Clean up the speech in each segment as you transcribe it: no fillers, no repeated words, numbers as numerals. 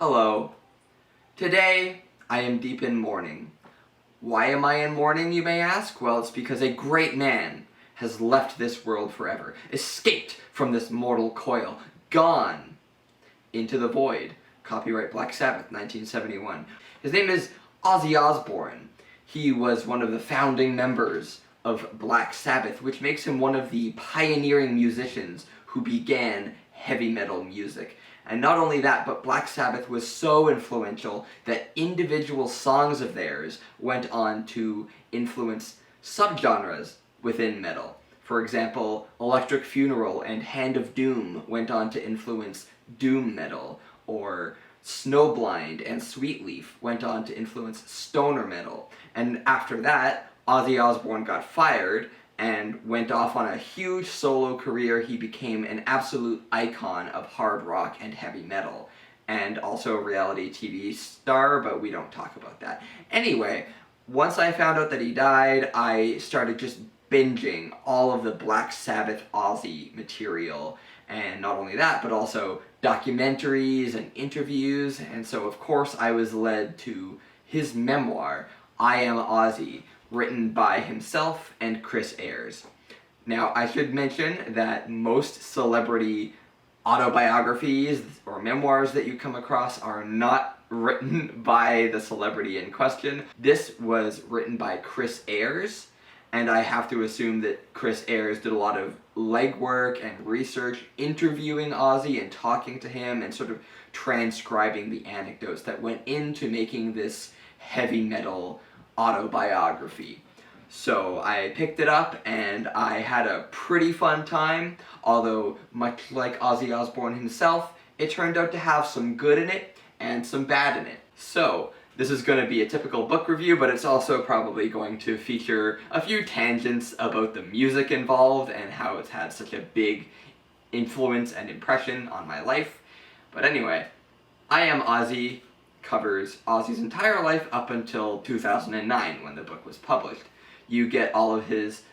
Hello. Today, I am deep in mourning. Why am I in mourning, you may ask? Well, it's because a great man has left this world forever, escaped from this mortal coil, gone into the void. Copyright Black Sabbath, 1971. His name is Ozzy Osbourne. He was one of the founding members of Black Sabbath, which makes him one of the pioneering musicians who began heavy metal music. And not only that, but Black Sabbath was so influential that individual songs of theirs went on to influence subgenres within metal. For example, Electric Funeral and Hand of Doom went on to influence doom metal, or Snowblind and Sweetleaf went on to influence stoner metal. And after that, Ozzy Osbourne got fired and went off on a huge solo career. He became an absolute icon of hard rock and heavy metal, and also a reality TV star, but we don't talk about that. Anyway, once I found out that he died, I started just binging all of the Black Sabbath Ozzy material, and not only that, but also documentaries and interviews, and so of course I was led to his memoir, I Am Ozzy, written by himself and Chris Ayres. Now, I should mention that most celebrity autobiographies or memoirs that you come across are not written by the celebrity in question. This was written by Chris Ayres, and I have to assume that Chris Ayres did a lot of legwork and research, interviewing Ozzy and talking to him and sort of transcribing the anecdotes that went into making this heavy metal autobiography. So I picked it up and I had a pretty fun time, although much like Ozzy Osbourne himself, it turned out to have some good in it and some bad in it. So this is going to be a typical book review, but it's also probably going to feature a few tangents about the music involved and how it's had such a big influence and impression on my life. But anyway, I Am Ozzy covers Ozzy's entire life up until 2009 when the book was published. You get all of his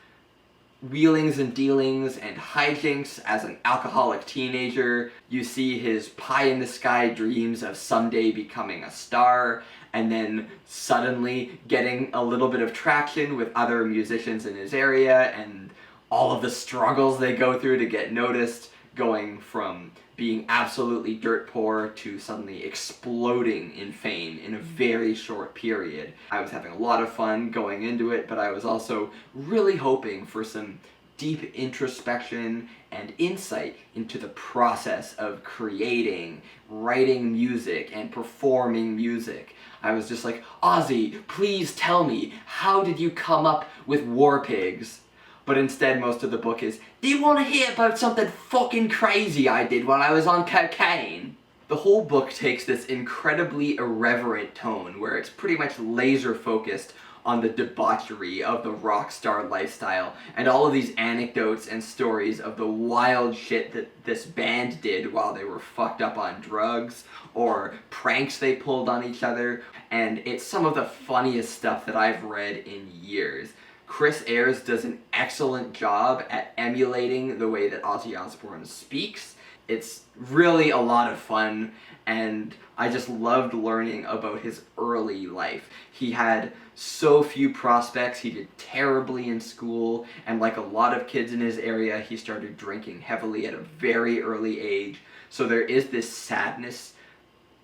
wheelings and dealings and hijinks as an alcoholic teenager. You see his pie-in-the-sky dreams of someday becoming a star, and then suddenly getting a little bit of traction with other musicians in his area, and all of the struggles they go through to get noticed, going from being absolutely dirt poor to suddenly exploding in fame in a very short period. I was having a lot of fun going into it, but I was also really hoping for some deep introspection and insight into the process of creating, writing music, and performing music. I was just like, Ozzy, please tell me, how did you come up with War Pigs? But instead, most of the book is, do you want to hear about something fucking crazy I did while I was on cocaine? The whole book takes this incredibly irreverent tone where it's pretty much laser focused on the debauchery of the rock star lifestyle and all of these anecdotes and stories of the wild shit that this band did while they were fucked up on drugs, or pranks they pulled on each other, and it's some of the funniest stuff that I've read in years. Chris Ayres does an excellent job at emulating the way that Ozzy Osbourne speaks. It's really a lot of fun, and I just loved learning about his early life. He had so few prospects, he did terribly in school, and like a lot of kids in his area, he started drinking heavily at a very early age. So there is this sadness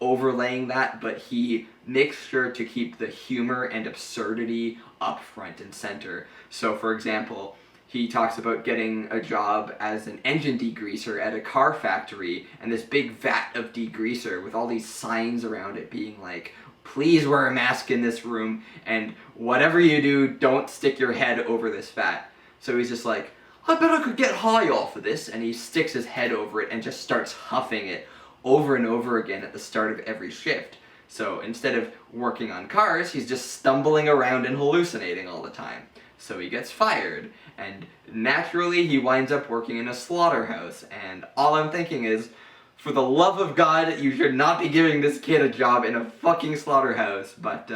overlaying that, but he makes sure to keep the humor and absurdity up front and center. So for example, he talks about getting a job as an engine degreaser at a car factory, and this big vat of degreaser with all these signs around it being like, please wear a mask in this room, and whatever you do, don't stick your head over this vat. So he's just like, I bet I could get high off of this, and he sticks his head over it and just starts huffing it over and over again at the start of every shift. So instead of working on cars, he's just stumbling around and hallucinating all the time. So he gets fired, and naturally he winds up working in a slaughterhouse, and all I'm thinking is, for the love of God, you should not be giving this kid a job in a fucking slaughterhouse. But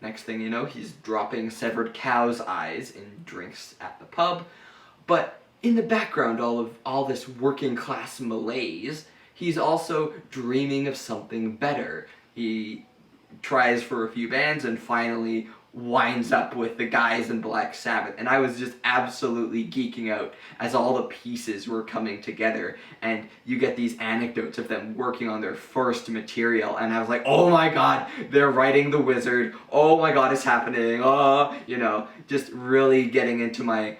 next thing you know, he's dropping severed cow's eyes in drinks at the pub. But in the background, all this working class malaise, he's also dreaming of something better. He tries for a few bands and finally winds up with the guys in Black Sabbath, and I was just absolutely geeking out as all the pieces were coming together, and you get these anecdotes of them working on their first material, and I was like, oh my god, they're writing The Wizard, oh my god, it's happening, oh, you know, just really getting into my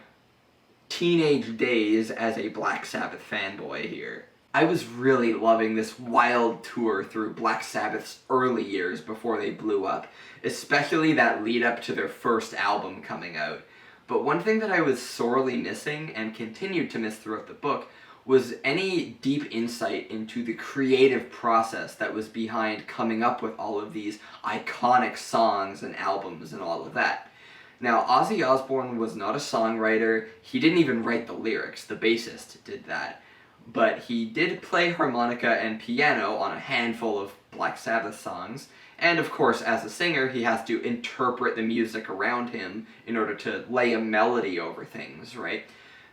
teenage days as a Black Sabbath fanboy here. I was really loving this wild tour through Black Sabbath's early years before they blew up, especially that lead up to their first album coming out. But one thing that I was sorely missing, and continued to miss throughout the book, was any deep insight into the creative process that was behind coming up with all of these iconic songs and albums and all of that. Now, Ozzy Osbourne was not a songwriter, he didn't even write the lyrics, the bassist did that. But he did play harmonica and piano on a handful of Black Sabbath songs, and of course, as a singer, he has to interpret the music around him in order to lay a melody over things, right?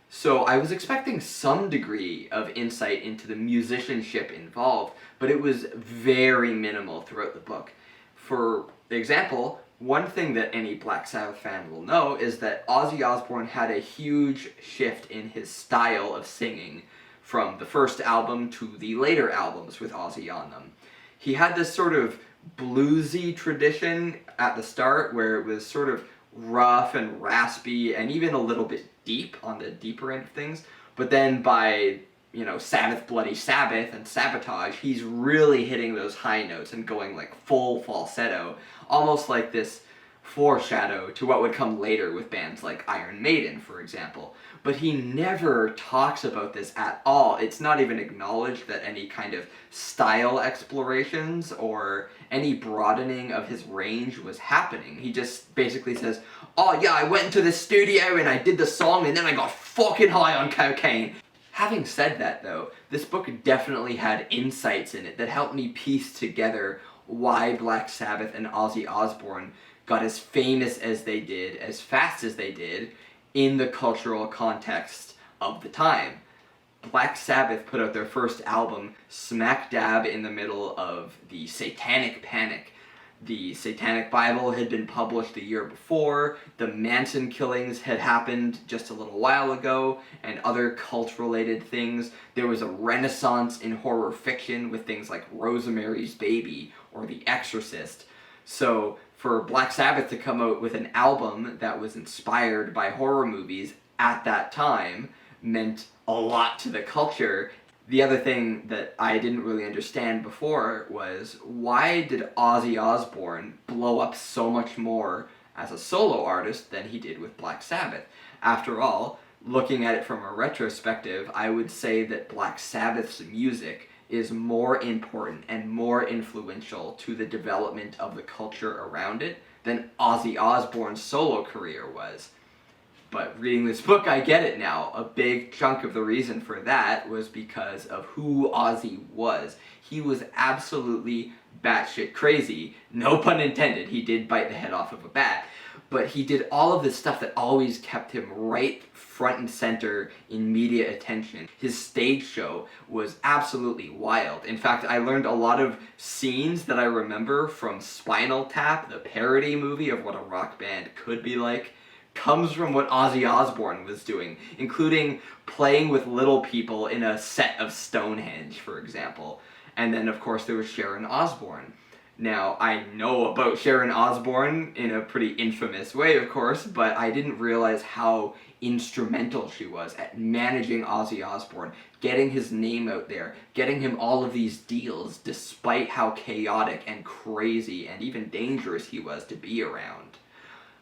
So I was expecting some degree of insight into the musicianship involved, but it was very minimal throughout the book. For example, one thing that any Black Sabbath fan will know is that Ozzy Osbourne had a huge shift in his style of singing from the first album to the later albums with Ozzy on them. He had this sort of bluesy tradition at the start where it was sort of rough and raspy and even a little bit deep on the deeper end of things, but then by, you know, Sabbath Bloody Sabbath and Sabotage, he's really hitting those high notes and going like full falsetto, almost like this foreshadow to what would come later with bands like Iron Maiden, for example. But he never talks about this at all. It's not even acknowledged that any kind of style explorations or any broadening of his range was happening. He just basically says, oh yeah, I went into the studio and I did the song and then I got fucking high on cocaine. Having said that though, this book definitely had insights in it that helped me piece together why Black Sabbath and Ozzy Osbourne got as famous as they did, as fast as they did, in the cultural context of the time. Black Sabbath put out their first album smack dab in the middle of the Satanic Panic. The Satanic Bible had been published the year before, the Manson killings had happened just a little while ago, and other cult-related things. There was a renaissance in horror fiction with things like Rosemary's Baby or The Exorcist. So for Black Sabbath to come out with an album that was inspired by horror movies at that time meant a lot to the culture. The other thing that I didn't really understand before was, why did Ozzy Osbourne blow up so much more as a solo artist than he did with Black Sabbath? After all, looking at it from a retrospective, I would say that Black Sabbath's music is more important and more influential to the development of the culture around it than Ozzy Osbourne's solo career was. But reading this book, I get it now. A big chunk of the reason for that was because of who Ozzy was. He was absolutely batshit crazy. No pun intended, he did bite the head off of a bat. But he did all of this stuff that always kept him right front and center in media attention. His stage show was absolutely wild. In fact, I learned a lot of scenes that I remember from Spinal Tap, the parody movie of what a rock band could be like, comes from what Ozzy Osbourne was doing, including playing with little people in a set of Stonehenge, for example. And then, of course, there was Sharon Osbourne. Now, I know about Sharon Osbourne in a pretty infamous way, of course, but I didn't realize how instrumental she was at managing Ozzy Osbourne, getting his name out there, getting him all of these deals, despite how chaotic and crazy and even dangerous he was to be around.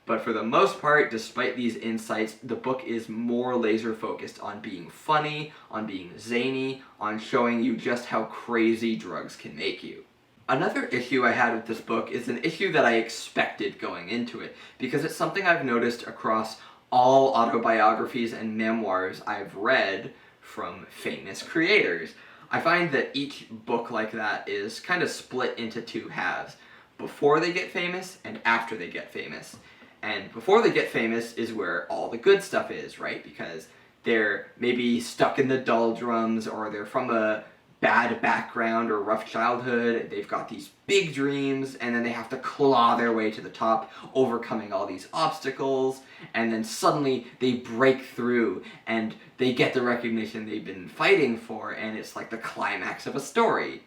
But for the most part, despite these insights, the book is more laser focused on being funny, on being zany, on showing you just how crazy drugs can make you. Another issue I had with this book is an issue that I expected going into it, because it's something I've noticed across all autobiographies and memoirs I've read from famous creators. I find that each book like that is kind of split into two halves, before they get famous and after they get famous. And before they get famous is where all the good stuff is, right? Because they're maybe stuck in the doldrums, or they're from a bad background or rough childhood, they've got these big dreams, and then they have to claw their way to the top, overcoming all these obstacles, and then suddenly they break through and they get the recognition they've been fighting for, and it's like the climax of a story.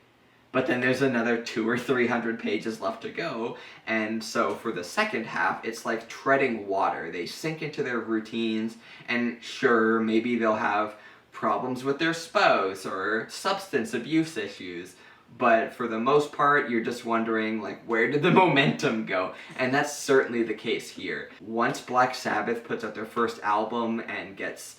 But then there's another 200 or 300 pages left to go, and so for the second half, it's like treading water. They sink into their routines, and sure, maybe they'll have problems with their spouse or substance abuse issues, but for the most part, you're just wondering, like, where did the momentum go? And that's certainly the case here. Once Black Sabbath puts out their first album and gets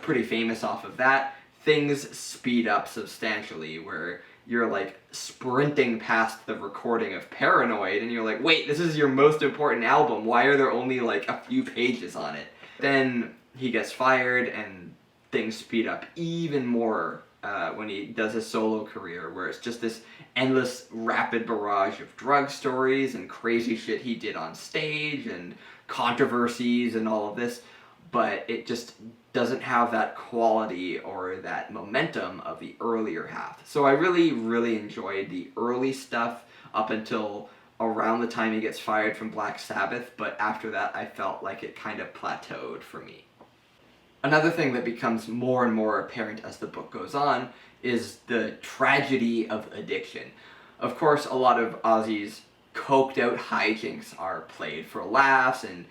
pretty famous off of that, things speed up substantially, where you're like sprinting past the recording of Paranoid, and you're like, wait, this is your most important album, why are there only like a few pages on it? Then he gets fired, and things speed up even more when he does his solo career, where it's just this endless rapid barrage of drug stories and crazy shit he did on stage and controversies and all of this, but it just doesn't have that quality or that momentum of the earlier half. So I really, really enjoyed the early stuff up until around the time he gets fired from Black Sabbath, but after that I felt like it kind of plateaued for me. Another thing that becomes more and more apparent as the book goes on is the tragedy of addiction. Of course, a lot of Ozzy's coked out hijinks are played for laughs and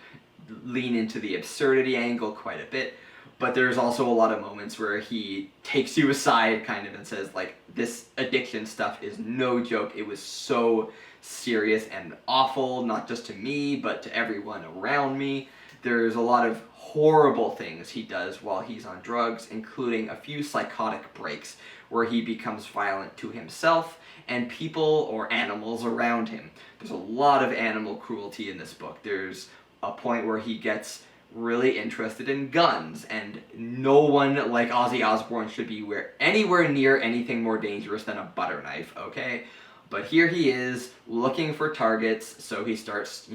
lean into the absurdity angle quite a bit, but there's also a lot of moments where he takes you aside kind of and says, like, this addiction stuff is no joke, it was so serious and awful, not just to me, but to everyone around me. There's a lot of horrible things he does while he's on drugs, including a few psychotic breaks where he becomes violent to himself and people or animals around him. There's a lot of animal cruelty in this book. There's a point where he gets really interested in guns, and no one like Ozzy Osbourne should be anywhere near anything more dangerous than a butter knife, okay? But here he is, looking for targets, so he starts,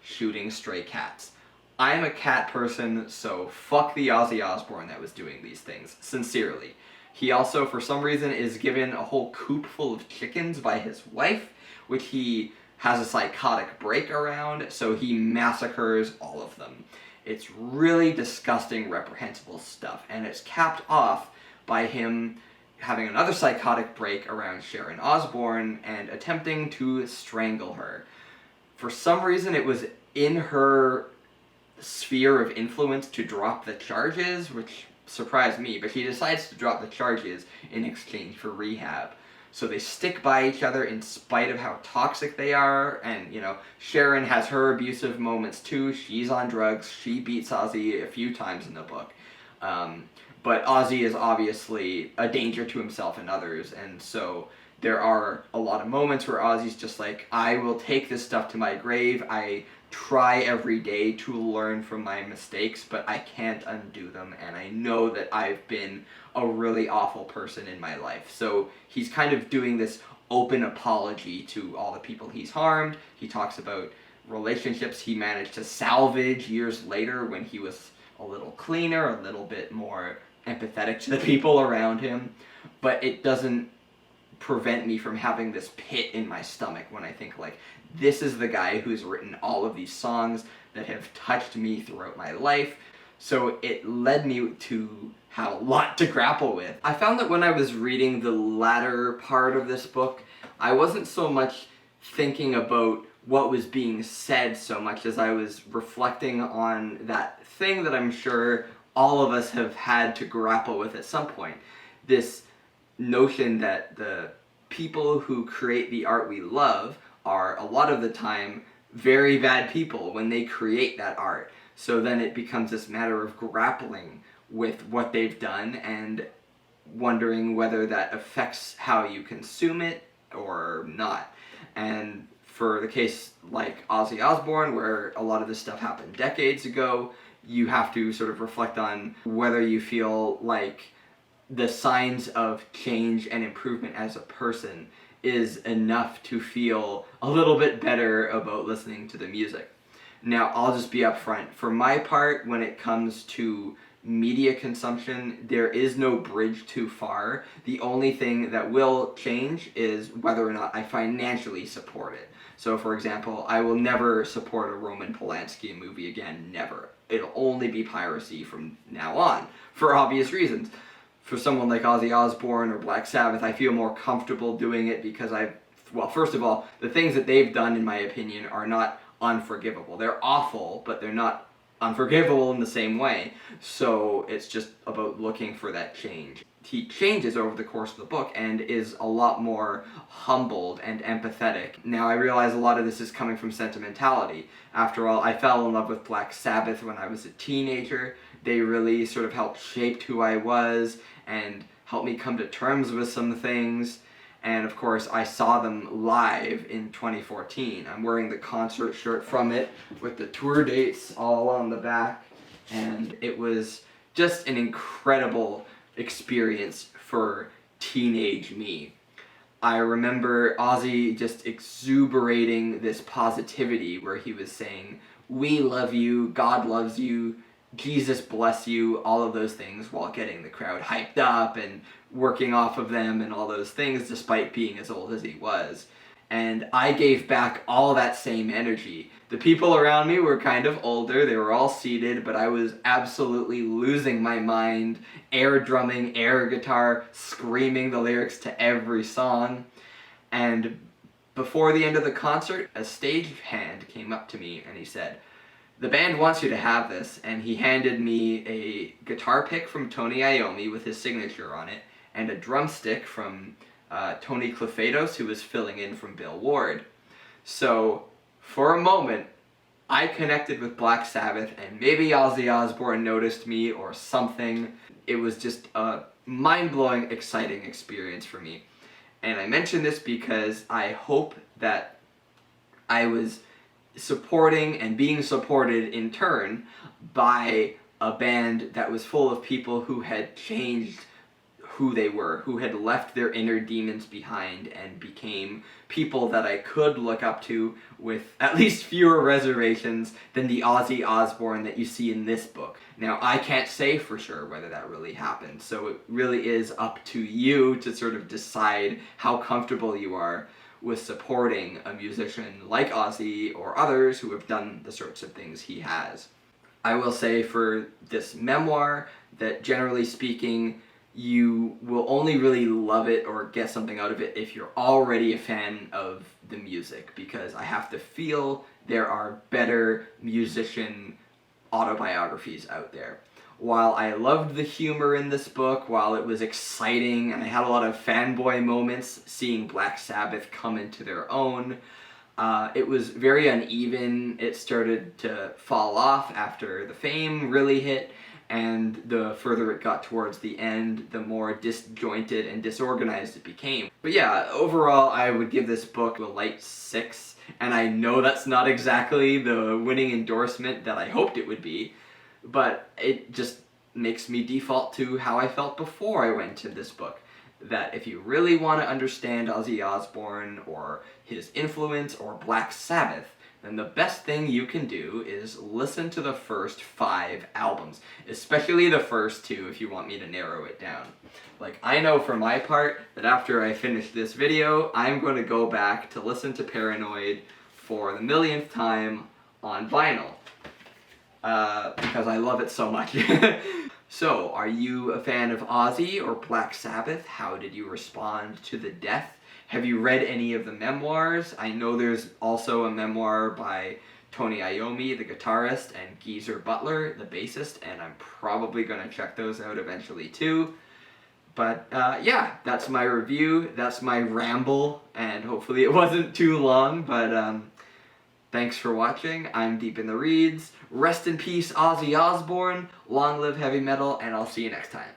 shooting stray cats. I'm a cat person, so fuck the Ozzy Osbourne that was doing these things, sincerely. He also, for some reason, is given a whole coop full of chickens by his wife, which he has a psychotic break around, so he massacres all of them. It's really disgusting, reprehensible stuff, and it's capped off by him having another psychotic break around Sharon Osbourne and attempting to strangle her. For some reason, it was in her sphere of influence to drop the charges, which surprised me, but he decides to drop the charges in exchange for rehab. So they stick by each other in spite of how toxic they are, and, Sharon has her abusive moments too. She's on drugs, she beats Ozzy a few times in the book. But Ozzy is obviously a danger to himself and others, and so there are a lot of moments where Ozzy's just like, I will take this stuff to my grave, I try every day to learn from my mistakes, but I can't undo them, and I know that I've been a really awful person in my life. So he's kind of doing this open apology to all the people he's harmed. He talks about relationships he managed to salvage years later when he was a little cleaner, a little bit more empathetic to the people around him, but it doesn't prevent me from having this pit in my stomach when I think, like, this is the guy who's written all of these songs that have touched me throughout my life. So it led me to have a lot to grapple with. I found that when I was reading the latter part of this book, I wasn't so much thinking about what was being said so much as I was reflecting on that thing that I'm sure all of us have had to grapple with at some point. This notion that the people who create the art we love are a lot of the time very bad people when they create that art. So then it becomes this matter of grappling with what they've done and wondering whether that affects how you consume it or not. And for the case like Ozzy Osbourne, where a lot of this stuff happened decades ago, you have to sort of reflect on whether you feel like the signs of change and improvement as a person is enough to feel a little bit better about listening to the music. Now, I'll just be upfront. For my part, when it comes to media consumption, there is no bridge too far. The only thing that will change is whether or not I financially support it. So for example, I will never support a Roman Polanski movie again, never. It'll only be piracy from now on, for obvious reasons. For someone like Ozzy Osbourne or Black Sabbath, I feel more comfortable doing it because well, first of all, the things that they've done, in my opinion, are not unforgivable. They're awful, but they're not unforgivable in the same way. So it's just about looking for that change. He changes over the course of the book and is a lot more humbled and empathetic. Now I realize a lot of this is coming from sentimentality. After all, I fell in love with Black Sabbath when I was a teenager. They really sort of helped shape who I was and helped me come to terms with some things. And of course, I saw them live in 2014. I'm wearing the concert shirt from it with the tour dates all on the back. And it was just an incredible experience for teenage me. I remember Ozzy just exuberating this positivity where he was saying, "We love you, God loves you, Jesus bless you," all of those things, while getting the crowd hyped up and working off of them and all those things, despite being as old as he was. And I gave back all that same energy. The people around me were kind of older, they were all seated, but I was absolutely losing my mind, air drumming, air guitar, screaming the lyrics to every song. And before the end of the concert, a stagehand came up to me and he said, "The band wants you to have this," and he handed me a guitar pick from Tony Iommi with his signature on it, and a drumstick from Tony Clefados, who was filling in from Bill Ward. So, for a moment, I connected with Black Sabbath, and maybe Ozzy Osbourne noticed me or something. It was just a mind-blowing, exciting experience for me. And I mention this because I hope that I was supporting and being supported in turn by a band that was full of people who had changed who they were, who had left their inner demons behind and became people that I could look up to with at least fewer reservations than the Ozzy Osbourne that you see in this book. Now, I can't say for sure whether that really happened, so it really is up to you to sort of decide how comfortable you are with supporting a musician like Ozzy or others who have done the sorts of things he has. I will say for this memoir that, generally speaking, you will only really love it or get something out of it if you're already a fan of the music, because I have to feel there are better musician autobiographies out there. While I loved the humor in this book, while it was exciting and I had a lot of fanboy moments seeing Black Sabbath come into their own, it was very uneven. It started to fall off after the fame really hit, and the further it got towards the end, the more disjointed and disorganized it became. But yeah, overall I would give this book a light 6, and I know that's not exactly the winning endorsement that I hoped it would be, but it just makes me default to how I felt before I went to this book. That if you really want to understand Ozzy Osbourne or his influence or Black Sabbath, then the best thing you can do is listen to the first 5 albums, especially the first 2 if you want me to narrow it down. Like, I know for my part that after I finish this video, I'm going to go back to listen to Paranoid for the millionth time on vinyl, because I love it so much. So, are you a fan of Ozzy or Black Sabbath? How did you respond to the death? Have you read any of the memoirs? I know there's also a memoir by Tony Iommi, the guitarist, and Geezer Butler, the bassist, and I'm probably going to check those out eventually too. But yeah, that's my review, that's my ramble, and hopefully it wasn't too long, but thanks for watching. I'm Deep in the Reeds. Rest in peace, Ozzy Osbourne. Long live heavy metal, and I'll see you next time.